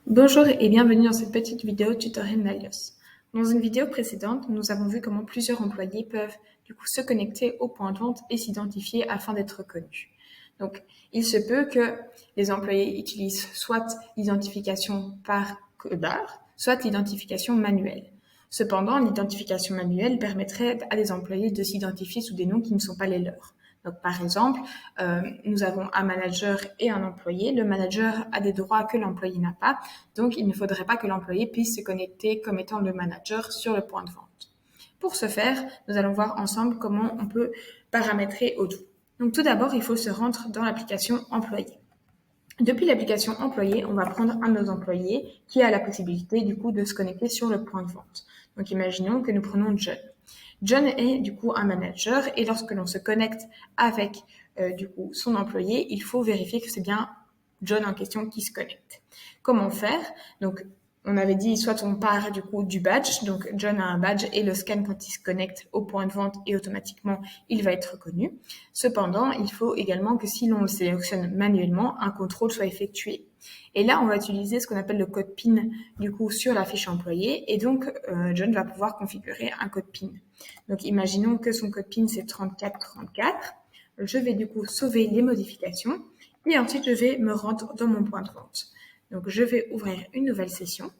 Bonjour et bienvenue dans cette petite vidéo tutoriel Nalios. Dans une vidéo précédente, nous avons vu comment plusieurs employés peuvent se connecter au point de vente et s'identifier afin d'être connus. Donc, il se peut que les employés utilisent soit l'identification par codeur, soit l'identification manuelle. Cependant, l'identification manuelle permettrait à des employés de s'identifier sous des noms qui ne sont pas les leurs. Donc, par exemple, nous avons un manager et un employé. Le manager a des droits que l'employé n'a pas, donc il ne faudrait pas que l'employé puisse se connecter comme étant le manager sur le point de vente. Pour ce faire, nous allons voir ensemble comment on peut paramétrer Odoo. Donc tout d'abord, il faut se rendre dans l'application employé. Depuis l'application employé, on va prendre un de nos employés qui a la possibilité de se connecter sur le point de vente. Donc imaginons que nous prenons John. John est un manager et lorsque l'on se connecte avec son employé, il faut vérifier que c'est bien John en question qui se connecte. Comment faire? Donc on avait dit soit on part du badge, donc John a un badge et le scan quand il se connecte au point de vente et automatiquement il va être reconnu. Cependant, il faut également que si l'on le sélectionne manuellement, un contrôle soit effectué. Et là, on va utiliser ce qu'on appelle le code PIN sur la fiche employée et donc John va pouvoir configurer un code PIN. Donc imaginons que son code PIN c'est 3434. Je vais sauver les modifications et ensuite je vais me rendre dans mon point de vente. Donc je vais ouvrir une nouvelle session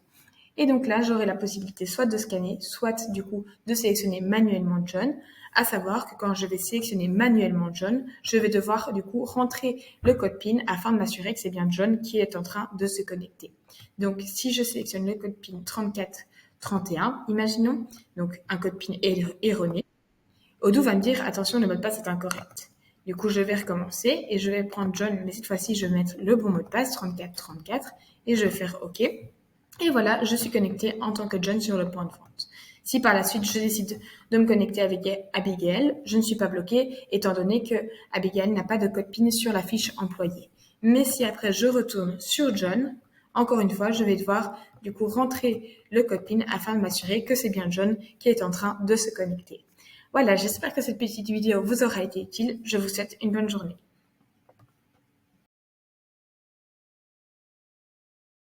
et donc là j'aurai la possibilité soit de scanner, soit de sélectionner manuellement John, à savoir que quand je vais sélectionner manuellement John, je vais devoir rentrer le code PIN afin de m'assurer que c'est bien John qui est en train de se connecter. Donc si je sélectionne le code PIN 3431, imaginons donc un code PIN erroné, Odoo va me dire attention, le mot de passe est incorrect. Du coup, je vais recommencer et je vais prendre John, mais cette fois-ci, je vais mettre le bon mot de passe, 3434, et je vais faire OK. Et voilà, je suis connectée en tant que John sur le point de vente. Si par la suite, je décide de me connecter avec Abigail, je ne suis pas bloquée, étant donné que Abigail n'a pas de code PIN sur la fiche employée. Mais si après, je retourne sur John, encore une fois, je vais devoir rentrer le code PIN afin de m'assurer que c'est bien John qui est en train de se connecter. Voilà, j'espère que cette petite vidéo vous aura été utile. Je vous souhaite une bonne journée.